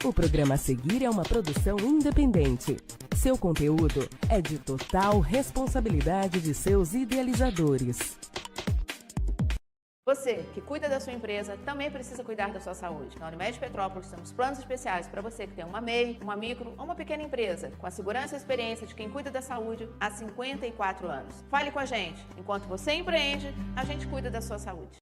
O programa a seguir é uma produção independente. Seu conteúdo é de total responsabilidade de seus idealizadores. Você que cuida da sua empresa também precisa cuidar da sua saúde. Na Unimed Petrópolis temos planos especiais para você que tem uma MEI, uma micro ou uma pequena empresa, com a segurança e experiência de quem cuida da saúde há 54 anos. Fale com a gente. Enquanto você empreende, a gente cuida da sua saúde.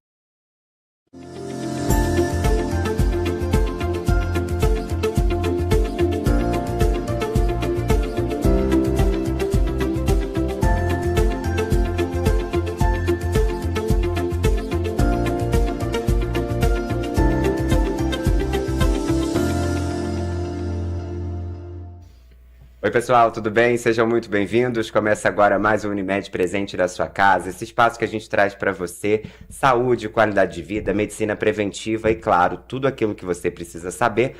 Oi pessoal, tudo bem? Sejam muito bem-vindos. Começa agora mais um Unimed Presente da sua casa, esse espaço que a gente traz para você saúde, qualidade de vida, medicina preventiva e, claro, tudo aquilo que você precisa saber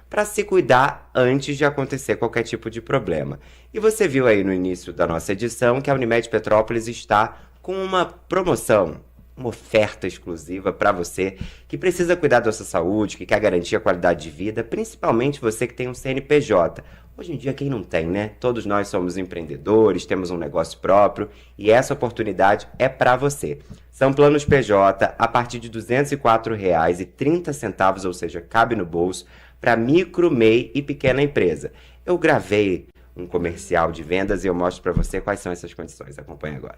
para se cuidar antes de acontecer qualquer tipo de problema. E você viu aí no início da nossa edição que a Unimed Petrópolis está com uma promoção, uma oferta exclusiva para você que precisa cuidar da sua saúde, que quer garantir a qualidade de vida, principalmente você que tem um CNPJ. Hoje em dia, quem não tem, né? Todos nós somos empreendedores, temos um negócio próprio e essa oportunidade é para você. São planos PJ a partir de R$ 204,30, ou seja, cabe no bolso, para micro, MEI e pequena empresa. Eu gravei um comercial de vendas e eu mostro para você quais são essas condições. Acompanhe agora.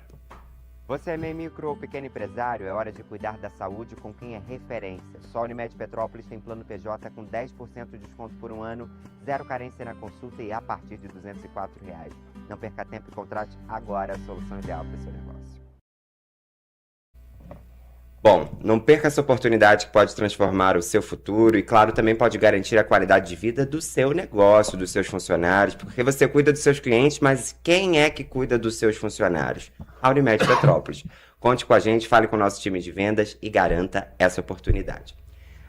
Você é MEI, micro ou pequeno empresário? É hora de cuidar da saúde com quem é referência. Só a Unimed Petrópolis tem plano PJ com 10% de desconto por um ano, zero carência na consulta e a partir de R$ 204. Não perca tempo e contrate agora a solução ideal para o seu negócio. Bom, não perca essa oportunidade que pode transformar o seu futuro e, claro, também pode garantir a qualidade de vida do seu negócio, dos seus funcionários, porque você cuida dos seus clientes, mas quem é que cuida dos seus funcionários? A Unimed Petrópolis. Conte com a gente, fale com o nosso time de vendas e garanta essa oportunidade.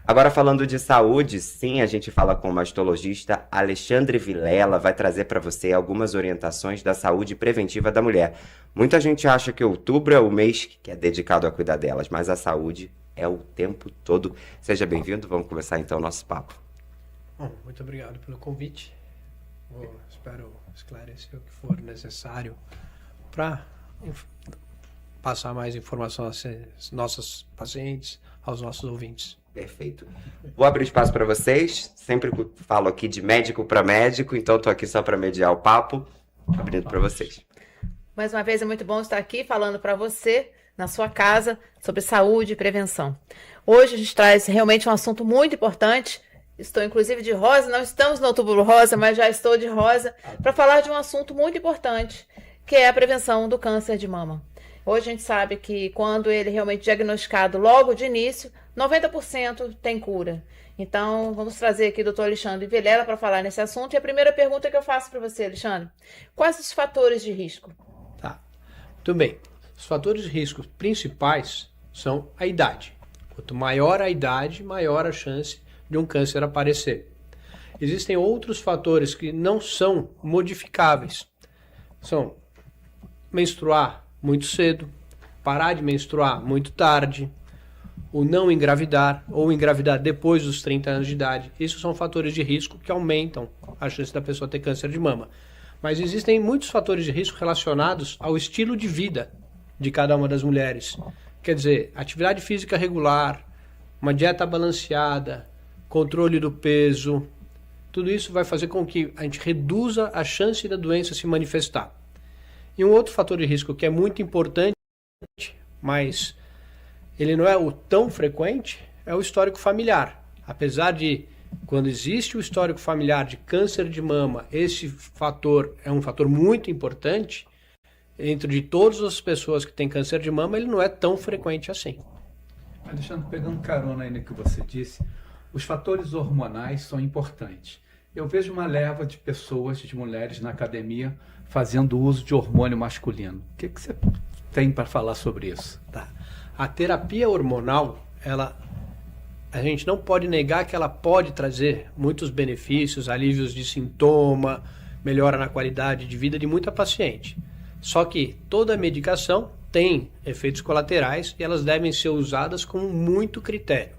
Agora, falando de saúde, sim, a gente fala com o mastologista Alexandre Vilela, vai trazer para você algumas orientações da saúde preventiva da mulher. Muita gente acha que outubro é o mês que é dedicado a cuidar delas, mas a saúde é o tempo todo. Seja bem-vindo, vamos começar então o nosso papo. Bom, muito obrigado pelo convite. Espero esclarecer o que for necessário para passar mais informação aos nossos pacientes, aos nossos ouvintes. Perfeito. Vou abrir espaço para vocês. Sempre falo aqui de médico para médico, então estou aqui só para mediar o papo, abrindo para vocês. Mais uma vez é muito bom estar aqui falando para você, na sua casa, sobre saúde e prevenção. Hoje a gente traz realmente um assunto muito importante. Estou inclusive de rosa, não estamos no Outubro Rosa, mas já estou de rosa, para falar de um assunto muito importante, que é a prevenção do câncer de mama. Hoje a gente sabe que quando ele é realmente diagnosticado logo de início, 90% tem cura. Então, vamos trazer aqui o Dr. Alexandre Vilela para falar nesse assunto. E a primeira pergunta que eu faço para você, Alexandre, quais os fatores de risco? Tá, muito bem. Os fatores de risco principais são a idade. Quanto maior a idade, maior a chance de um câncer aparecer. Existem outros fatores que não são modificáveis. São menstruar muito cedo, parar de menstruar muito tarde, o não engravidar ou engravidar depois dos 30 anos de idade. Isso são fatores de risco que aumentam a chance da pessoa ter câncer de mama. Mas existem muitos fatores de risco relacionados ao estilo de vida de cada uma das mulheres. Quer dizer, atividade física regular, uma dieta balanceada, controle do peso, tudo isso vai fazer com que a gente reduza a chance da doença se manifestar. E um outro fator de risco que é muito importante, mas ele não é o tão frequente, é o histórico familiar. Apesar de, quando existe o histórico familiar de câncer de mama, esse fator é um fator muito importante, entre todas as pessoas que têm câncer de mama, ele não é tão frequente assim. Alexandre, pegando carona aí no que você disse, os fatores hormonais são importantes. Eu vejo uma leva de pessoas, de mulheres na academia, fazendo uso de hormônio masculino. O que você tem para falar sobre isso? Tá. A terapia hormonal, a gente não pode negar que ela pode trazer muitos benefícios, alívios de sintoma, melhora na qualidade de vida de muita paciente. Só que toda medicação tem efeitos colaterais e elas devem ser usadas com muito critério.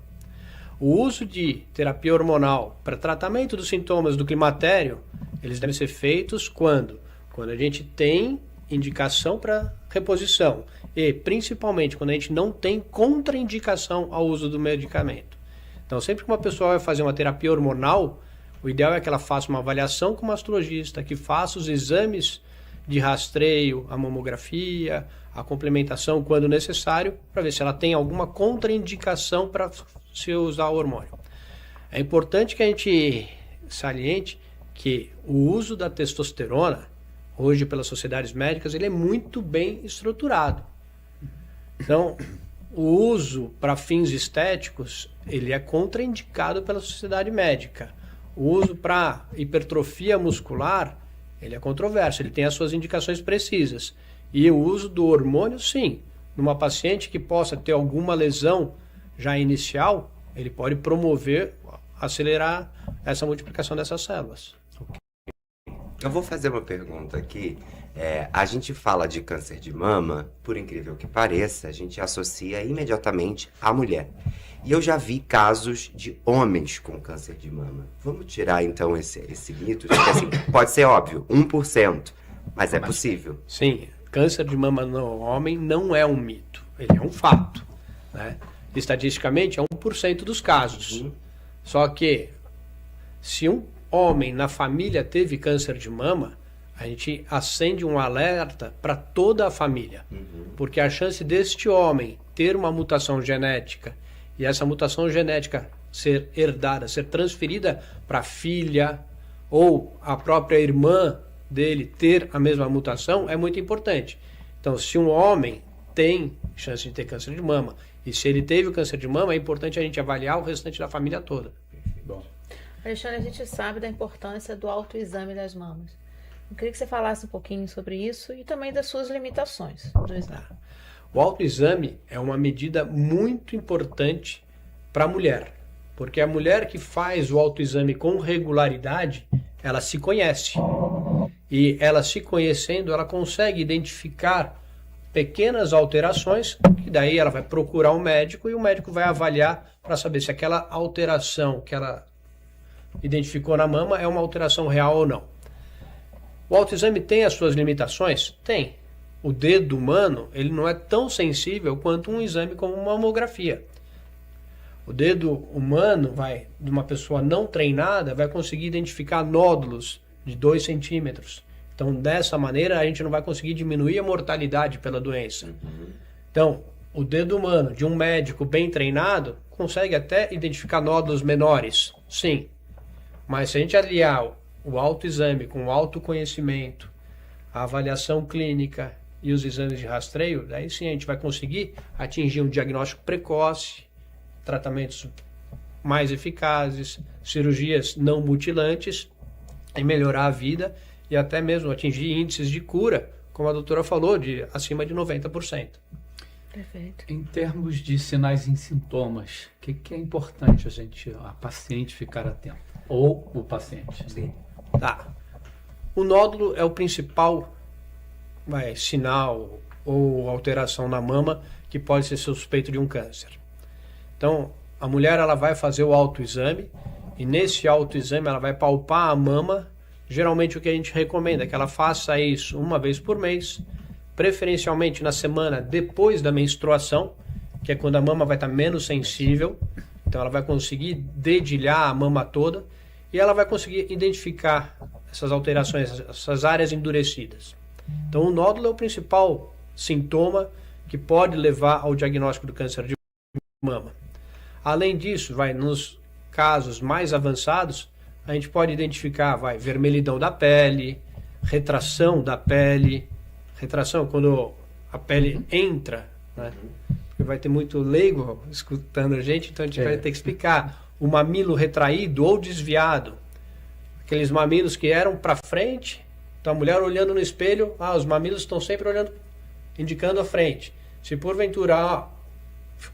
O uso de terapia hormonal para tratamento dos sintomas do climatério, eles devem ser feitos quando? Quando a gente tem indicação para reposição e, principalmente, quando a gente não tem contraindicação ao uso do medicamento. Então, sempre que uma pessoa vai fazer uma terapia hormonal, o ideal é que ela faça uma avaliação com o mastologista, que faça os exames de rastreio, a mamografia, a complementação quando necessário, para ver se ela tem alguma contraindicação para se usar o hormônio. É importante que a gente saliente que o uso da testosterona, hoje pelas sociedades médicas, ele é muito bem estruturado. Então, o uso para fins estéticos, ele é contraindicado pela sociedade médica. O uso para hipertrofia muscular, ele é controverso, ele tem as suas indicações precisas. E o uso do hormônio, sim. Numa paciente que possa ter alguma lesão já inicial, ele pode promover, acelerar essa multiplicação dessas células. Eu vou fazer uma pergunta aqui. A gente fala de câncer de mama, por incrível que pareça, a gente associa imediatamente à mulher. E eu já vi casos de homens com câncer de mama. Vamos tirar então esse mito, de que assim, pode ser óbvio, 1%, mas é possível. Sim, câncer de mama no homem não é um mito, ele é um fato, né? Estatisticamente é 1% dos casos. Só que se um homem na família teve câncer de mama, a gente acende um alerta para toda a família. Porque a chance deste homem ter uma mutação genética e essa mutação genética ser herdada, ser transferida para a filha ou a própria irmã dele ter a mesma mutação é muito importante. Então, se um homem tem chance de ter câncer de mama e se ele teve o câncer de mama, é importante a gente avaliar o restante da família toda. Bom. Alexandre, a gente sabe da importância do autoexame das mamas. Eu queria que você falasse um pouquinho sobre isso e também das suas limitações do exame. O autoexame é uma medida muito importante para a mulher, porque a mulher que faz o autoexame com regularidade, ela se conhece. E ela se conhecendo, ela consegue identificar pequenas alterações, que daí ela vai procurar um médico e o médico vai avaliar para saber se aquela alteração que ela identificou na mama é uma alteração real ou não. O autoexame tem as suas limitações? Tem. O dedo humano, ele não é tão sensível quanto um exame como uma mamografia. O dedo humano, de uma pessoa não treinada, vai conseguir identificar nódulos de 2 centímetros. Então, dessa maneira, a gente não vai conseguir diminuir a mortalidade pela doença. Então, o dedo humano de um médico bem treinado consegue até identificar nódulos menores, sim. Mas se a gente aliar o autoexame com o autoconhecimento, a avaliação clínica e os exames de rastreio, daí sim a gente vai conseguir atingir um diagnóstico precoce, tratamentos mais eficazes, cirurgias não mutilantes e melhorar a vida e até mesmo atingir índices de cura, como a doutora falou, de acima de 90%. Perfeito. Em termos de sinais e sintomas, o que é importante a paciente ficar atento? Ou o paciente? Sim. Tá. O nódulo é o principal sinal ou alteração na mama que pode ser suspeito de um câncer. Então, a mulher ela vai fazer o autoexame e nesse autoexame ela vai palpar a mama. Geralmente o que a gente recomenda é que ela faça isso uma vez por mês, preferencialmente na semana depois da menstruação, que é quando a mama vai estar menos sensível. Então ela vai conseguir dedilhar a mama toda e ela vai conseguir identificar essas alterações, essas áreas endurecidas. Então o nódulo é o principal sintoma que pode levar ao diagnóstico do câncer de mama. Além disso, nos casos mais avançados, a gente pode identificar vermelhidão da pele, retração da pele. Retração quando a pele entra, né? Porque vai ter muito leigo escutando a gente, então a gente vai ter que explicar o mamilo retraído ou desviado. Aqueles mamilos que eram para frente, então a mulher olhando no espelho, os mamilos estão sempre olhando, indicando a frente. Se porventura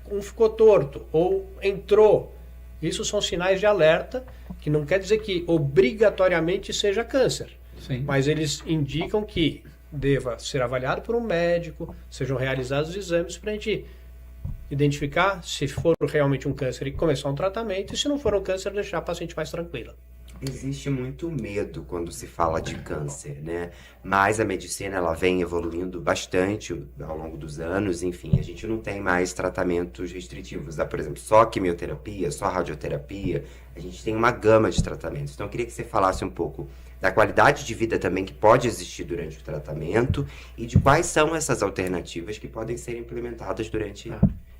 um ficou torto ou entrou, isso são sinais de alerta, que não quer dizer que obrigatoriamente seja câncer. Sim. Mas eles indicam que deva ser avaliado por um médico, sejam realizados os exames para a gente identificar se for realmente um câncer e começar um tratamento, e se não for um câncer, deixar a paciente mais tranquila. Existe muito medo quando se fala de câncer, né? Mas a medicina, ela vem evoluindo bastante ao longo dos anos. Enfim, a gente não tem mais tratamentos restritivos, por exemplo, só quimioterapia, só radioterapia. A gente tem uma gama de tratamentos. Então, eu queria que você falasse um pouco da qualidade de vida também que pode existir durante o tratamento e de quais são essas alternativas que podem ser implementadas durante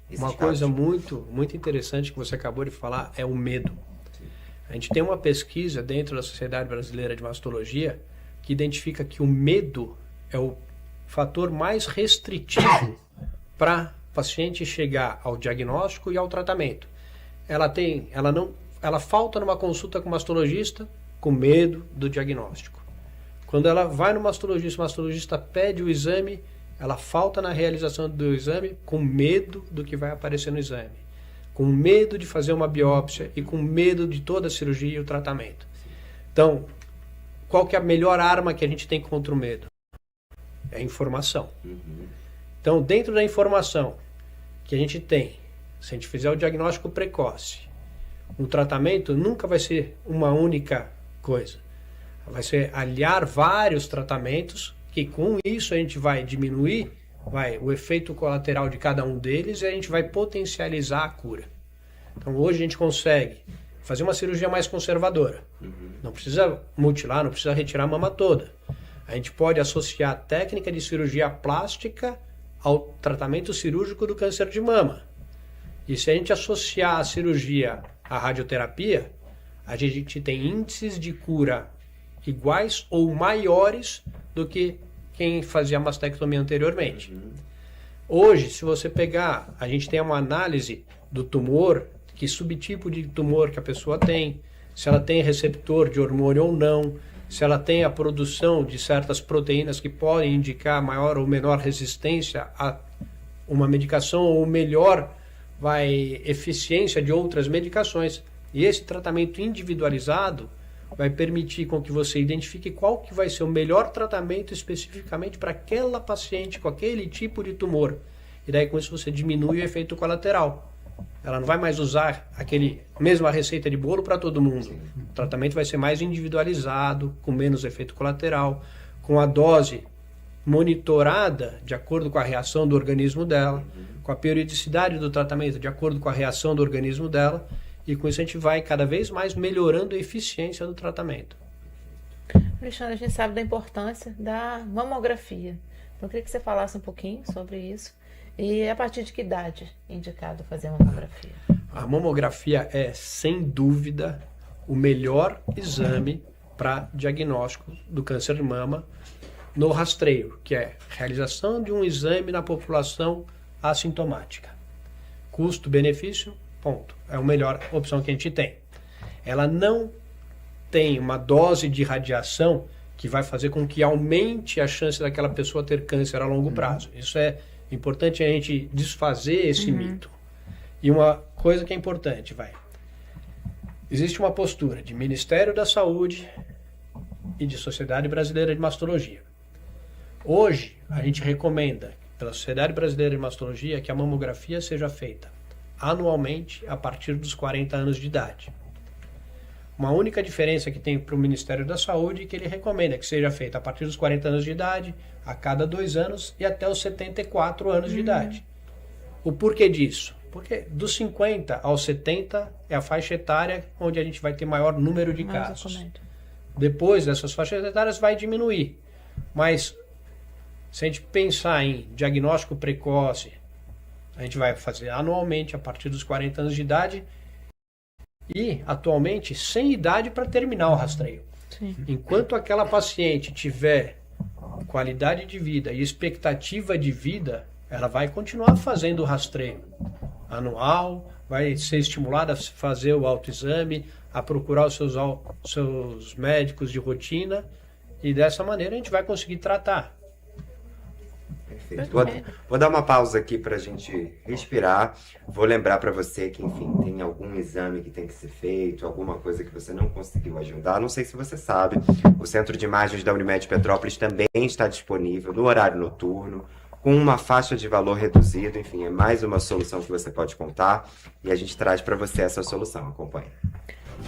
esses Uma casos. coisa muito interessante que você acabou de falar é o medo. A gente tem uma pesquisa dentro da Sociedade Brasileira de Mastologia que identifica que o medo é o fator mais restritivo para o paciente chegar ao diagnóstico e ao tratamento. Ela falta numa consulta com o mastologista com medo do diagnóstico. Quando ela vai no mastologista, o mastologista pede o exame, ela falta na realização do exame com medo do que vai aparecer no exame, com medo de fazer uma biópsia e com medo de toda a cirurgia e o tratamento. Então, qual que é a melhor arma que a gente tem contra o medo? É a informação. Então, dentro da informação que a gente tem, se a gente fizer o diagnóstico precoce, o tratamento nunca vai ser uma única coisa. Vai ser aliar vários tratamentos, que com isso a gente vai diminuir o efeito colateral de cada um deles e a gente vai potencializar a cura. Então hoje a gente consegue fazer uma cirurgia mais conservadora. Não precisa mutilar, não precisa retirar a mama toda. A gente pode associar a técnica de cirurgia plástica ao tratamento cirúrgico do câncer de mama. E se a gente associar a cirurgia à radioterapia, a gente tem índices de cura iguais ou maiores do que quem fazia mastectomia anteriormente. Hoje, se você pegar, a gente tem uma análise do tumor, que subtipo de tumor que a pessoa tem, se ela tem receptor de hormônio ou não, se ela tem a produção de certas proteínas que podem indicar maior ou menor resistência a uma medicação ou melhor eficiência de outras medicações. E esse tratamento individualizado vai permitir com que você identifique qual que vai ser o melhor tratamento especificamente para aquela paciente com aquele tipo de tumor. E daí com isso você diminui o efeito colateral. Ela não vai mais usar a mesma receita de bolo para todo mundo. O tratamento vai ser mais individualizado, com menos efeito colateral, com a dose monitorada de acordo com a reação do organismo dela, com a periodicidade do tratamento de acordo com a reação do organismo dela. E com isso a gente vai cada vez mais melhorando a eficiência do tratamento. Alexandre, a gente sabe da importância da mamografia. Então eu queria que você falasse um pouquinho sobre isso. E a partir de que idade é indicado fazer mamografia? A mamografia é, sem dúvida, o melhor exame para diagnóstico do câncer de mama no rastreio, que é realização de um exame na população assintomática. Custo-benefício, ponto. É a melhor opção que a gente tem. Ela não tem uma dose de radiação que vai fazer com que aumente a chance daquela pessoa ter câncer a longo prazo. Isso é importante a gente desfazer esse mito. E uma coisa que é importante, existe uma postura de Ministério da Saúde e de Sociedade Brasileira de Mastologia. Hoje, a gente recomenda, pela Sociedade Brasileira de Mastologia, que a mamografia seja feita anualmente a partir dos 40 anos de idade. Uma única diferença que tem para o Ministério da Saúde é que ele recomenda que seja feita a partir dos 40 anos de idade, a cada 2 anos e até os 74 anos de idade. O porquê disso? Porque dos 50 aos 70 é a faixa etária onde a gente vai ter maior número de casos. Depois dessas faixas etárias vai diminuir. Mas se a gente pensar em diagnóstico precoce, a gente vai fazer anualmente a partir dos 40 anos de idade e, atualmente, sem idade para terminar o rastreio. Sim. Enquanto aquela paciente tiver qualidade de vida e expectativa de vida, ela vai continuar fazendo o rastreio anual, vai ser estimulada a fazer o autoexame, a procurar os seus médicos de rotina e dessa maneira a gente vai conseguir tratar. Perfeito. Vou dar uma pausa aqui para a gente respirar. Vou lembrar para você que, enfim, tem algum exame que tem que ser feito, alguma coisa que você não conseguiu agendar. Não sei se você sabe, o Centro de Imagens da Unimed Petrópolis também está disponível no horário noturno, com uma faixa de valor reduzida. Enfim, é mais uma solução que você pode contar e a gente traz para você essa solução. Acompanhe.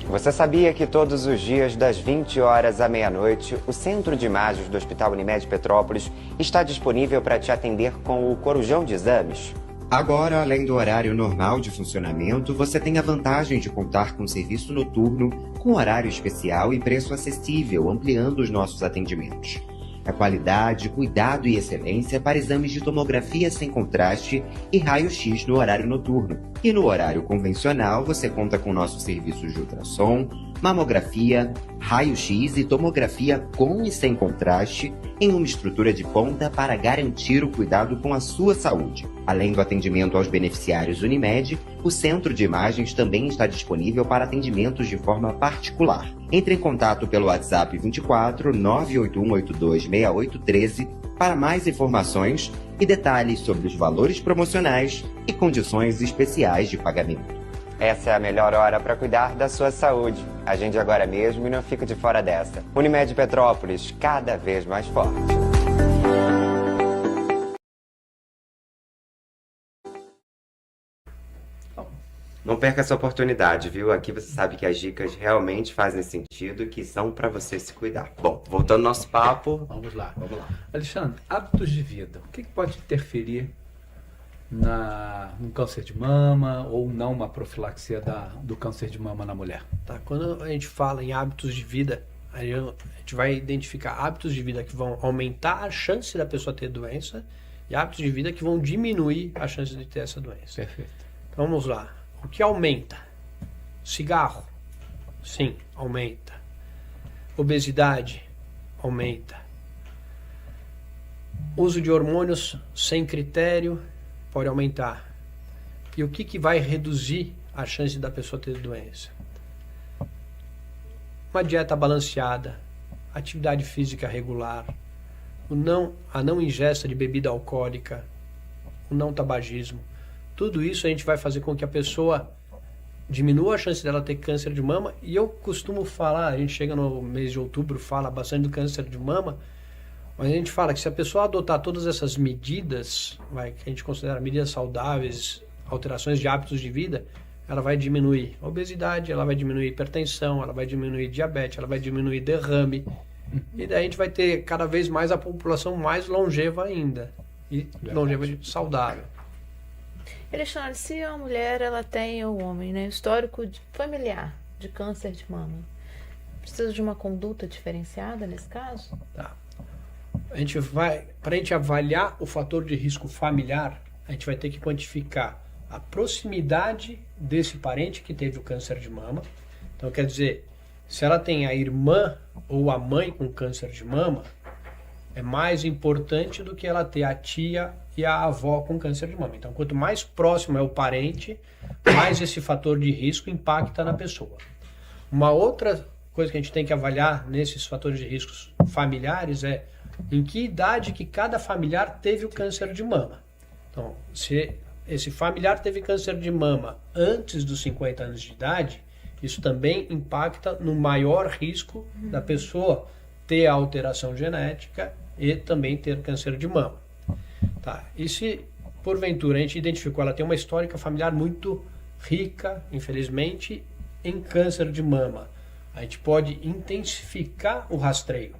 Você sabia que todos os dias, das 20 horas à meia-noite, o Centro de Imagens do Hospital Unimed Petrópolis está disponível para te atender com o Corujão de Exames? Agora, além do horário normal de funcionamento, você tem a vantagem de contar com serviço noturno, com horário especial e preço acessível, ampliando os nossos atendimentos. É qualidade, cuidado e excelência para exames de tomografia sem contraste e raio-x no horário noturno. E no horário convencional, você conta com nossos serviços de ultrassom, mamografia, raio-x e tomografia com e sem contraste em uma estrutura de ponta para garantir o cuidado com a sua saúde. Além do atendimento aos beneficiários Unimed, o Centro de Imagens também está disponível para atendimentos de forma particular. Entre em contato pelo WhatsApp 24 98182 6813 para mais informações e detalhes sobre os valores promocionais e condições especiais de pagamento. Essa é a melhor hora para cuidar da sua saúde. Agende agora mesmo e não fique de fora dessa. Unimed Petrópolis, cada vez mais forte. Não perca essa oportunidade, viu? Aqui você sabe que as dicas realmente fazem sentido e que são para você se cuidar. Bom, voltando ao nosso papo. Vamos lá. Alexandre, hábitos de vida. O que pode interferir no câncer de mama ou não uma profilaxia do câncer de mama na mulher? Tá, quando a gente fala em hábitos de vida, a gente vai identificar hábitos de vida que vão aumentar a chance da pessoa ter doença e hábitos de vida que vão diminuir a chance de ter essa doença. Perfeito. Então vamos lá. O que aumenta? Cigarro? Sim, aumenta. Obesidade? Aumenta. Uso de hormônios sem critério pode aumentar. E o que vai reduzir a chance da pessoa ter doença? Uma dieta balanceada, atividade física regular, a não ingesta de bebida alcoólica, o não tabagismo. Tudo isso a gente vai fazer com que a pessoa diminua a chance dela ter câncer de mama. E eu costumo falar, a gente chega no mês de outubro, fala bastante do câncer de mama, mas a gente fala que se a pessoa adotar todas essas medidas, que a gente considera medidas saudáveis, alterações de hábitos de vida, ela vai diminuir a obesidade, ela vai diminuir a hipertensão, ela vai diminuir diabetes, ela vai diminuir derrame. E daí a gente vai ter cada vez mais a população mais longeva ainda. E longeva e saudável. Alexandre, se a mulher ela tem, ou o homem, né, histórico familiar de câncer de mama, precisa de uma conduta diferenciada nesse caso? Tá. Para a gente avaliar o fator de risco familiar, a gente vai ter que quantificar a proximidade desse parente que teve o câncer de mama. Então, quer dizer, se ela tem a irmã ou a mãe com câncer de mama, é mais importante do que ela ter a tia e a avó com câncer de mama. Então, quanto mais próximo é o parente, mais esse fator de risco impacta na pessoa. Uma outra coisa que a gente tem que avaliar nesses fatores de riscos familiares é em que idade que cada familiar teve o câncer de mama. Então, se esse familiar teve câncer de mama antes dos 50 anos de idade, isso também impacta no maior risco da pessoa ter a alteração genética e também ter câncer de mama. Tá. E se, porventura, a gente identificou, ela tem uma histórica familiar muito rica, infelizmente, em câncer de mama, a gente pode intensificar o rastreio.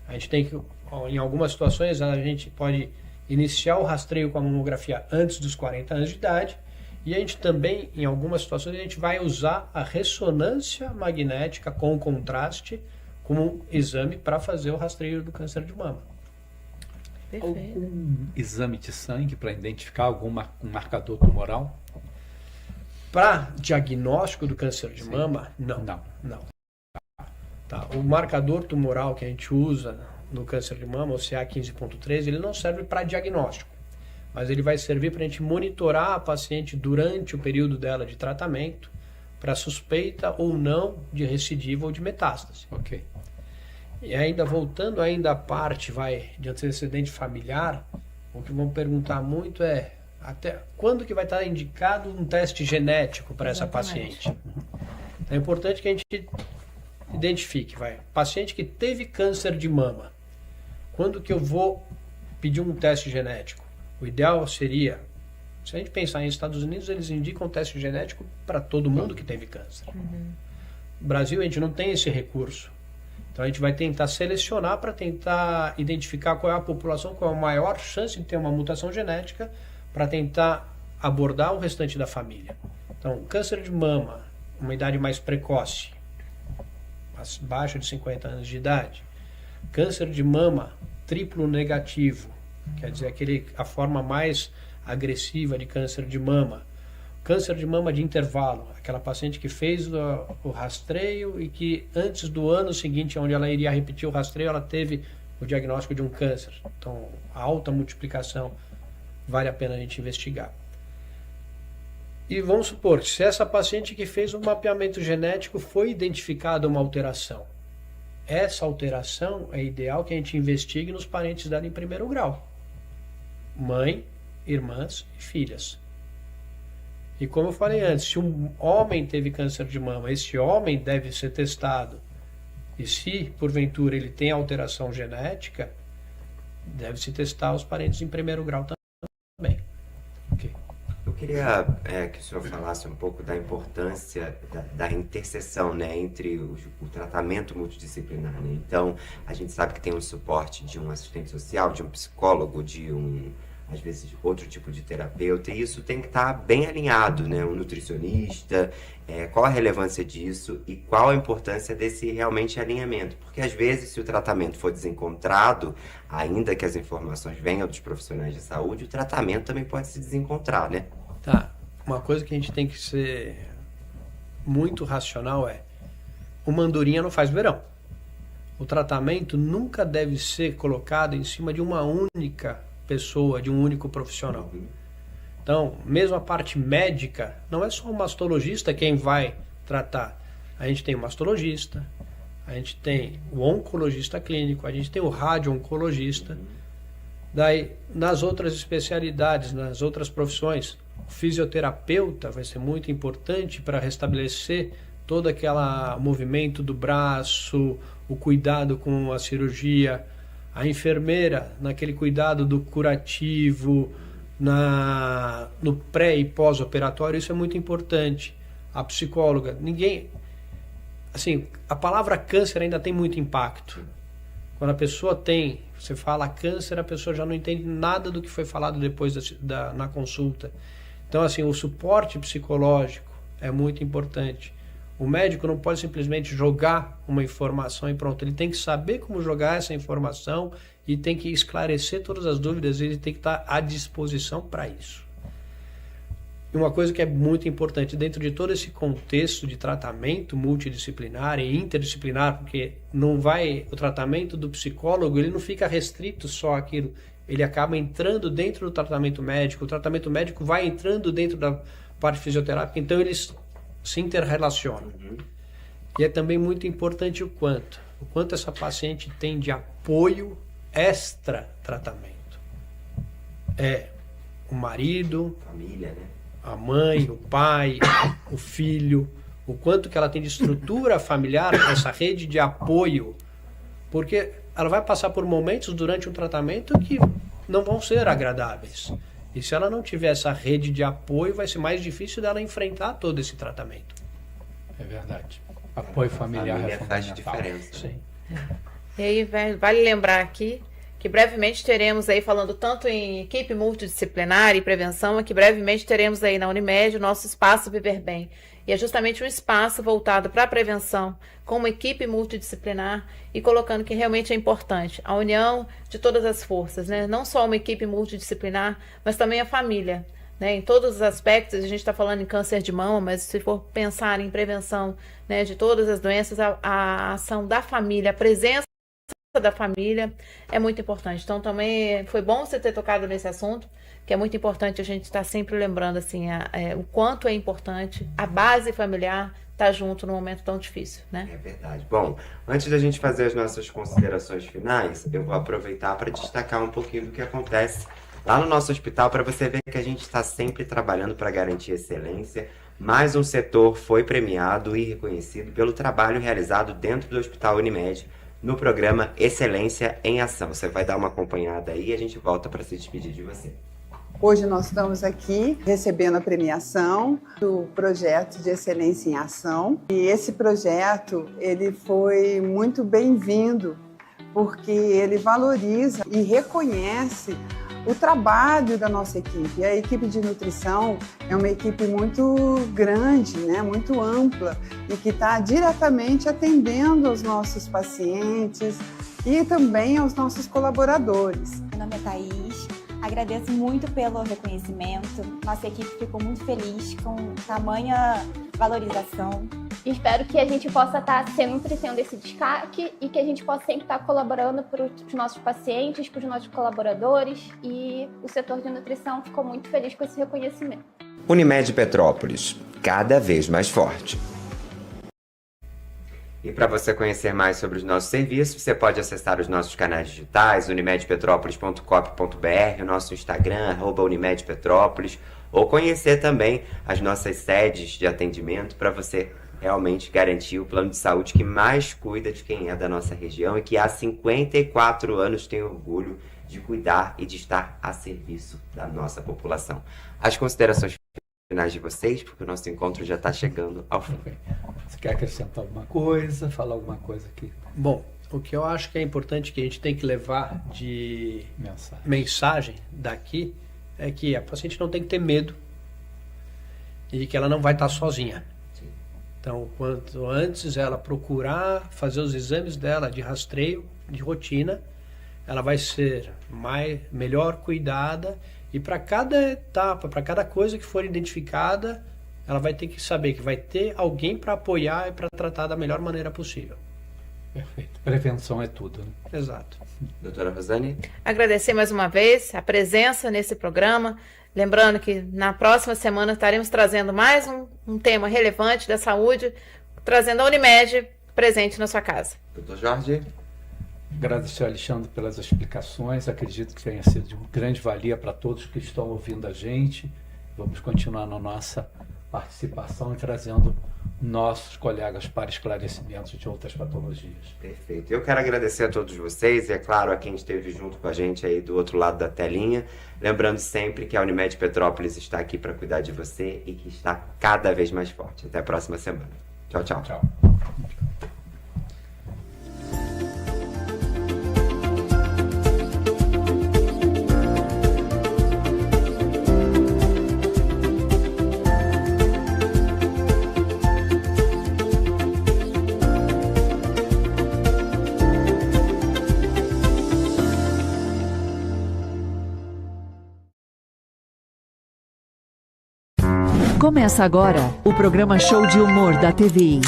A gente tem que, em algumas situações, a gente pode iniciar o rastreio com a mamografia antes dos 40 anos de idade, e a gente também, em algumas situações, a gente vai usar a ressonância magnética com contraste como um exame para fazer o rastreio do câncer de mama. Perfeito. Algum exame de sangue para identificar um marcador tumoral? Para diagnóstico do câncer de mama, não. Tá. O marcador tumoral que a gente usa no câncer de mama, o CA15.3, ele não serve para diagnóstico, mas ele vai servir para a gente monitorar a paciente durante o período dela de tratamento para suspeita ou não de recidiva ou de metástase. Ok. E ainda voltando ainda à parte de antecedente familiar, o que vão perguntar muito é até quando que vai estar indicado um teste genético para essa paciente. Então, é importante que a gente identifique, paciente que teve câncer de mama, quando que eu vou pedir um teste genético. O ideal seria, se a gente pensar em Estados Unidos, eles indicam teste genético para todo mundo que teve câncer. No Brasil, a gente não tem esse recurso. Então, a gente vai tentar selecionar para tentar identificar qual é a população com a maior chance de ter uma mutação genética para tentar abordar o restante da família. Então, câncer de mama, uma idade mais precoce, abaixo de 50 anos de idade. Câncer de mama triplo negativo, quer dizer, a forma mais agressiva de câncer de mama. Câncer de mama de intervalo, aquela paciente que fez o rastreio e que antes do ano seguinte, onde ela iria repetir o rastreio, ela teve o diagnóstico de um câncer. Então, a alta multiplicação vale a pena a gente investigar. E vamos supor que se essa paciente que fez o mapeamento genético foi identificada uma alteração, essa alteração é ideal que a gente investigue nos parentes dela em primeiro grau. Mãe, irmãs e filhas. E como eu falei antes, se um homem teve câncer de mama, esse homem deve ser testado. E se, porventura, ele tem alteração genética, deve-se testar os parentes em primeiro grau também. Ok. Eu queria que o senhor falasse um pouco da importância da interseção, né, entre o tratamento multidisciplinar, né? Então, a gente sabe que tem um suporte de um assistente social, de um psicólogo, às vezes, outro tipo de terapeuta, e isso tem que estar bem alinhado, né? Um nutricionista, qual a relevância disso e qual a importância desse realmente alinhamento? Porque, às vezes, se o tratamento for desencontrado, ainda que as informações venham dos profissionais de saúde, o tratamento também pode se desencontrar, né? Tá. Uma coisa que a gente tem que ser muito racional uma andorinha não faz verão. O tratamento nunca deve ser colocado em cima de uma única pessoa, de um único profissional. Então, mesmo a parte médica, não é só o mastologista quem vai tratar. A gente tem o mastologista, a gente tem o oncologista clínico, a gente tem o radio-oncologista. Daí, nas outras especialidades, nas outras profissões, o fisioterapeuta vai ser muito importante para restabelecer todo aquele movimento do braço, o cuidado com a cirurgia, a enfermeira naquele cuidado do curativo, no pré e pós-operatório, isso é muito importante. A psicóloga, assim, a palavra câncer ainda tem muito impacto. Quando a pessoa você fala câncer, a pessoa já não entende nada do que foi falado depois na consulta. Então, assim, o suporte psicológico é muito importante. O médico não pode simplesmente jogar uma informação e pronto. Ele tem que saber como jogar essa informação e tem que esclarecer todas as dúvidas. Ele tem que estar à disposição para isso. E uma coisa que é muito importante, dentro de todo esse contexto de tratamento multidisciplinar e interdisciplinar, porque o tratamento do psicólogo, ele não fica restrito só àquilo. Ele acaba entrando dentro do tratamento médico. O tratamento médico vai entrando dentro da parte fisioterápica. Então, eles se interrelacionam. E é também muito importante o quanto essa paciente tem de apoio extra-tratamento. O marido, família, né? A mãe, o pai, o filho, o quanto que ela tem de estrutura familiar, essa rede de apoio, porque ela vai passar por momentos durante um tratamento que não vão ser agradáveis. E se ela não tiver essa rede de apoio, vai ser mais difícil dela enfrentar todo esse tratamento. É verdade. Apoio familiar é faz fundamental. diferença. Sim. E aí, vale lembrar aqui que brevemente teremos aí, falando tanto em equipe multidisciplinar e prevenção, que brevemente teremos aí na Unimed o nosso espaço Viver Bem. E é justamente um espaço voltado para a prevenção, com uma equipe multidisciplinar e colocando que realmente é importante a união de todas as forças, né? Não só uma equipe multidisciplinar, mas também a família, né? Em todos os aspectos. A gente está falando em câncer de mama, mas se for pensar em prevenção, né, de todas as doenças, a ação da família, a presença da família é muito importante. Então também foi bom você ter tocado nesse assunto, que é muito importante a gente estar sempre lembrando assim, o quanto é importante a base familiar estar junto num momento tão difícil, né? É verdade. Bom, antes da gente fazer as nossas considerações finais, eu vou aproveitar para destacar um pouquinho do que acontece lá no nosso hospital, para você ver que a gente está sempre trabalhando para garantir excelência. Mais um setor foi premiado e reconhecido pelo trabalho realizado dentro do Hospital Unimed, no programa Excelência em Ação. Você vai dar uma acompanhada aí e a gente volta para se despedir de você. Hoje nós estamos aqui recebendo a premiação do projeto de Excelência em Ação. E esse projeto ele foi muito bem-vindo, porque ele valoriza e reconhece o trabalho da nossa equipe. A equipe de nutrição é uma equipe muito grande, né? Muito ampla, e que está diretamente atendendo aos nossos pacientes e também aos nossos colaboradores. Meu nome é Thaís, agradeço muito pelo reconhecimento. Nossa equipe ficou muito feliz com tamanha valorização. Espero que a gente possa estar sempre tendo esse destaque e que a gente possa sempre estar colaborando para os nossos pacientes, para os nossos colaboradores, e o setor de nutrição ficou muito feliz com esse reconhecimento. Unimed Petrópolis, cada vez mais forte. E para você conhecer mais sobre os nossos serviços, você pode acessar os nossos canais digitais, unimedpetropolis.com.br, o nosso Instagram, @unimedpetrópolis, ou conhecer também as nossas sedes de atendimento para você realmente garantir o plano de saúde que mais cuida de quem é da nossa região e que há 54 anos tem orgulho de cuidar e de estar a serviço da nossa população. As considerações finais de vocês, porque o nosso encontro já está chegando ao fim. Você quer acrescentar alguma coisa, falar alguma coisa aqui? Bom, o que eu acho que é importante que a gente tem que levar de mensagem daqui é que a paciente não tem que ter medo e que ela não vai estar sozinha. Então, quanto antes ela procurar fazer os exames dela de rastreio, de rotina, ela vai ser melhor cuidada, e para cada etapa, para cada coisa que for identificada, ela vai ter que saber que vai ter alguém para apoiar e para tratar da melhor maneira possível. Perfeito. Prevenção é tudo, né? Exato. Doutora Rosane? Agradecer mais uma vez a presença nesse programa. Lembrando que na próxima semana estaremos trazendo mais um tema relevante da saúde, trazendo a Unimed presente na sua casa. Doutor Jorge? Agradecer ao Alexandre pelas explicações. Acredito que tenha sido de grande valia para todos que estão ouvindo a gente. Vamos continuar na nossa participação e trazendo nossos colegas para esclarecimentos de outras patologias. Perfeito. Eu quero agradecer a todos vocês e, é claro, a quem esteve junto com a gente aí do outro lado da telinha. Lembrando sempre que a Unimed Petrópolis está aqui para cuidar de você e que está cada vez mais forte. Até a próxima semana. Tchau, tchau. Tchau. Começa agora o programa Show de Humor da TVI.